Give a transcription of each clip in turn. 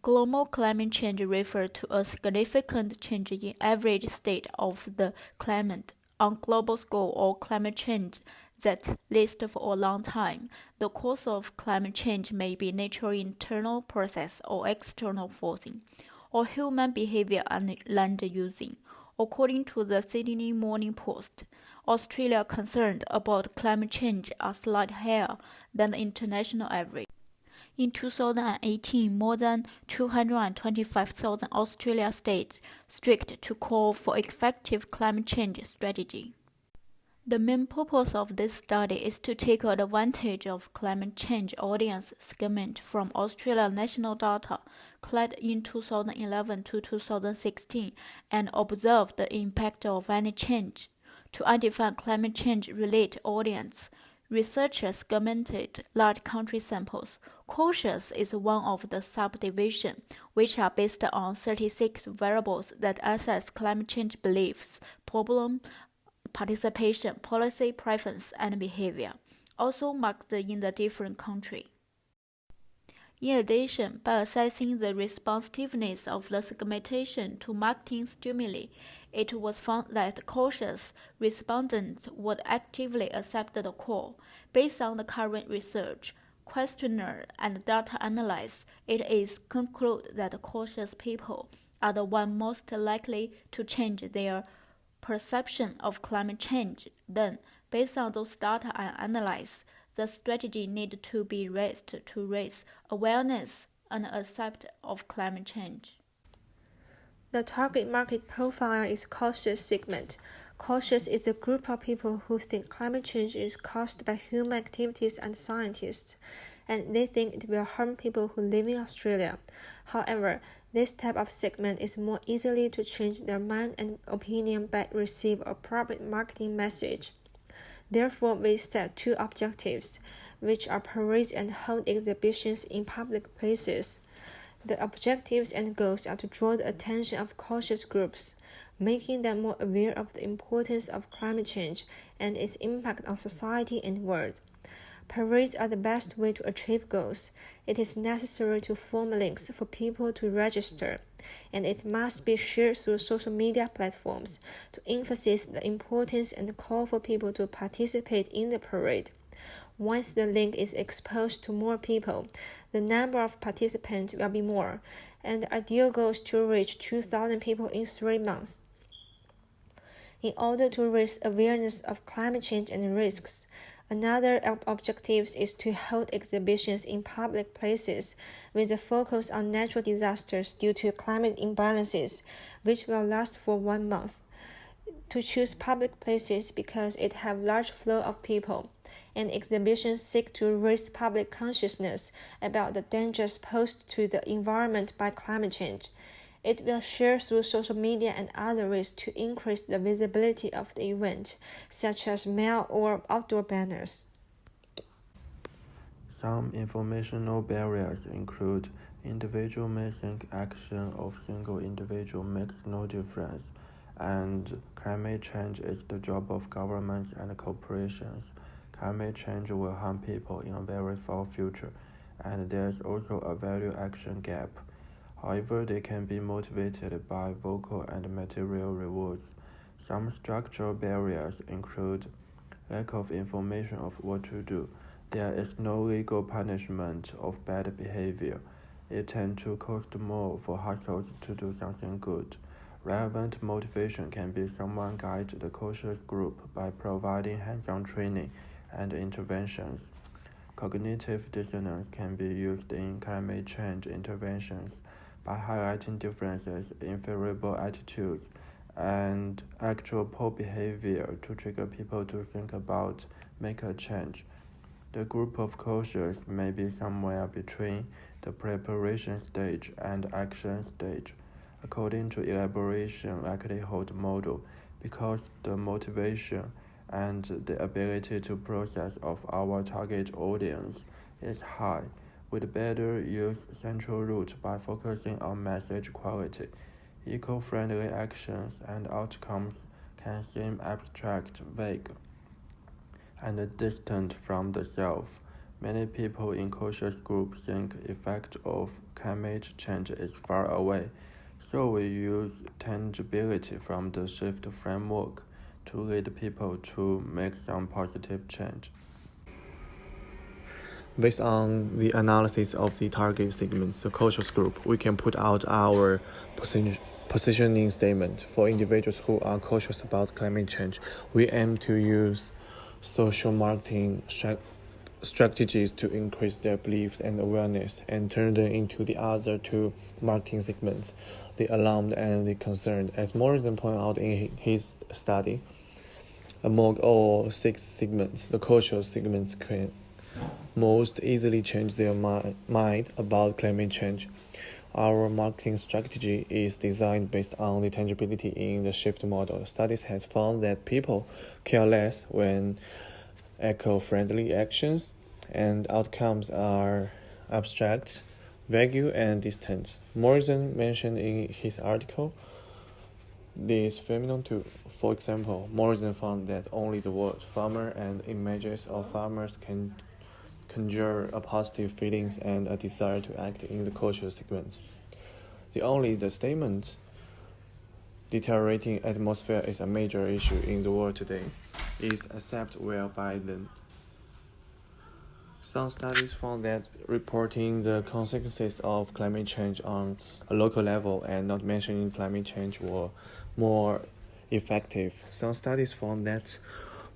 Global climate change refers to a significant change in average state of the climate on global scale or climate change that lasts for a long time. The cause of climate change may be natural internal process or external forcing, or human behavior and land using. According to the Sydney Morning Post, Australia concerned about climate change are slightly higher than the international average. In 2018, more than 225,000 Australia states strict to call for effective climate change strategy. The main purpose of this study is to take advantage of climate change audience segment from Australia's national data collected in 2011 to 2016 and observe the impact of any change. To identify climate change-related audience, researchers segmented large country samples. Cautious is one of the subdivisions, which are based on 36 variables that assess climate change beliefs, problem, participation, policy preference, and behavior, also marked in the different country. In addition, by assessing the responsiveness of the segmentation to marketing stimuli, it was found that cautious respondents would actively accept the call. Based on the current research, questionnaire, and data analysis, it is concluded that cautious people are the ones most likely to change their perception of climate change. Then, based on those data and analysis, the strategy needed to be raised to raise awareness and acceptance of climate change. The target market profile is cautious segment. Cautious is a group of people who think climate change is caused by human activities and scientists, and they think it will harm people who live in Australia. However, this type of segment is more easily to change their mind and opinion by receive a appropriate marketing message. Therefore, we set two objectives, which are parades and hold exhibitions in public places. The objectives and goals are to draw the attention of cautious groups, making them more aware of the importance of climate change and its impact on society and world. Parades are the best way to achieve goals. It is necessary to form links for people to register, and it must be shared through social media platforms to emphasize the importance and call for people to participate in the parade. Once the link is exposed to more people, the number of participants will be more, and the ideal goal is to reach 2,000 people in 3 months. In order to raise awareness of climate change and risks, another objective is to hold exhibitions in public places with a focus on natural disasters due to climate imbalances, which will last for 1 month. To choose public places because it have large flow of people, and exhibitions seek to raise public consciousness about the dangers posed to the environment by climate change. It will share through social media and other ways to increase the visibility of the event, such as mail or outdoor banners. Some informational barriers include individual may think action of single individual makes no difference, and climate change is the job of governments and corporations. Climate change will harm people in a very far future, and there's also a value action gap. However, they can be motivated by vocal and material rewards. Some structural barriers include lack of information of what to do. There is no legal punishment of bad behavior. It tends to cost more for households to do something good. Relevant motivation can be someone guide the cautious group by providing hands-on training and interventions. Cognitive dissonance can be used in climate change interventions by highlighting differences in favorable attitudes and actual poor behavior to trigger people to think about make a change. The group of cautious may be somewhere between the preparation stage and action stage, according to elaboration likelihood model, because the motivation and the ability to process of our target audience is high. We'd better use central route by focusing on message quality. Eco-friendly actions and outcomes can seem abstract, vague, and distant from the self, Many people in cautious groups think effect of climate change is far away, so we use tangibility from the shift framework to lead people to make some positive change. Based on the analysis of the target segment, the cautious group, we can put out our positioning statement. For individuals who are cautious about climate change, we aim to use social marketing strategies to increase their beliefs and awareness and turn them into the other two marketing segments, the alarmed and the concerned. As Morrison pointed out in his study, among all 6 segments, the cautious segments can most easily change their mind about climate change. Our marketing strategy is designed based on the tangibility in the shift model. Studies have found that people care less when eco-friendly actions and outcomes are abstract, vague, and distant. Morrison mentioned in his article this phenomenon too. For example, Morrison found that only the word farmer and images of farmers can conjure a positive feelings and a desire to act in the cautious segment. The statement deteriorating atmosphere is a major issue in the world today is accepted well by them. Some studies found that reporting the consequences of climate change on a local level and not mentioning climate change were more effective. Some studies found that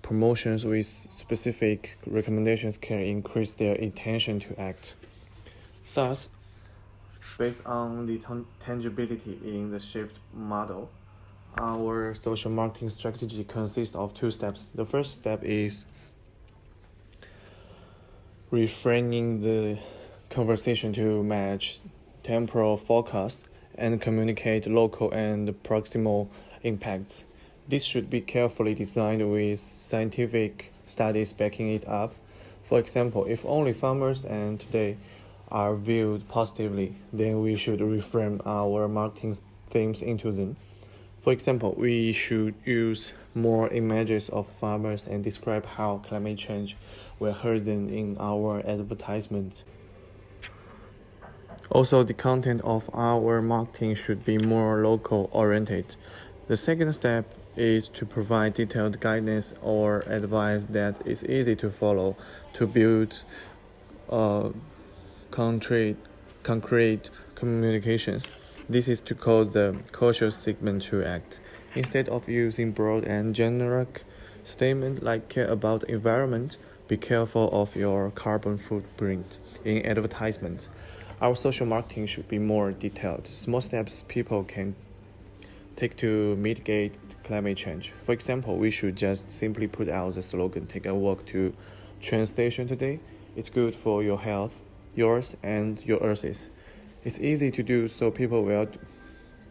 promotions with specific recommendations can increase their intention to act. Thus, based on the tangibility in the shift model, our social marketing strategy consists of 2 steps. The first step is reframing the conversation to match temporal forecasts and communicate local and proximal impacts. This should be carefully designed with scientific studies backing it up. For example, if only farmers and today are viewed positively, then we should reframe our marketing themes into them. For example, we should use more images of farmers and describe how climate change will hurt them in our advertisements. Also, the content of our marketing should be more local oriented. The second step is to provide detailed guidance or advice that is easy to follow to build concrete communications. This is to cause the cautious segment to act. Instead of using broad and generic statements like care about environment, be careful of your carbon footprint in advertisements. Our social marketing should be more detailed. Small steps people can take to mitigate climate change. For example, we should just simply put out the slogan, "Take a walk to train station today. It's good for your health, yours and your Earth's." It's easy to do, so people will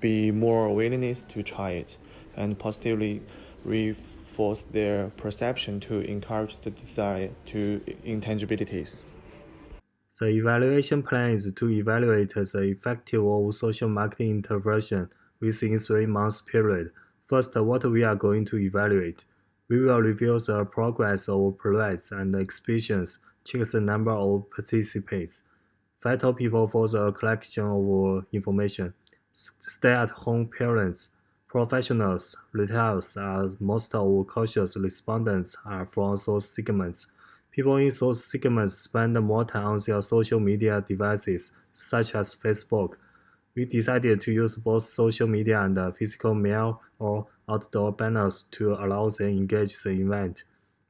be more willingness to try it and positively reinforce their perception to encourage the desire to intangibilities. The evaluation plan is to evaluate the effectiveness of social marketing intervention within 3 months period. First, what we are going to evaluate. We will review the progress of projects and exhibitions, check the number of participants, filter people for the collection of information. Stay-at-home parents, professionals, retailers, as most of cautious respondents are from those segments. People in those segments spend more time on their social media devices, such as Facebook. We decided to use both social media and physical mail or outdoor banners to allow them engage the event.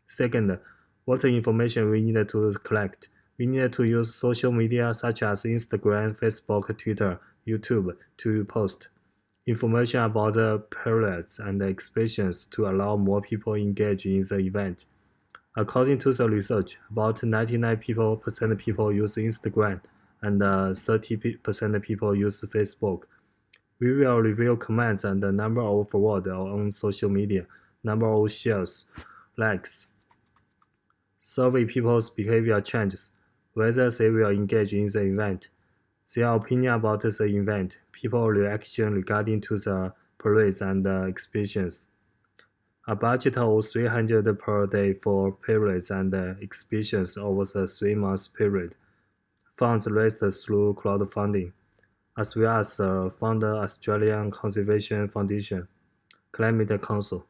Second, what information we needed to collect. We needed to use social media such as Instagram, Facebook, Twitter, YouTube to post information about the periods and exhibitions to allow more people engage in the event. According to the research, about 99% people use Instagram and 30% people use Facebook. We will review comments and the number of forwards on social media, number of shares, likes. Survey people's behavior changes, whether they will engage in the event, their opinion about the event, people's reaction regarding to the parades and exhibitions. A budget of 300 per day for periods and exhibitions over the 3-month period. Funds raised through crowdfunding, as well as the Founder Australian Conservation Foundation, Climate Council.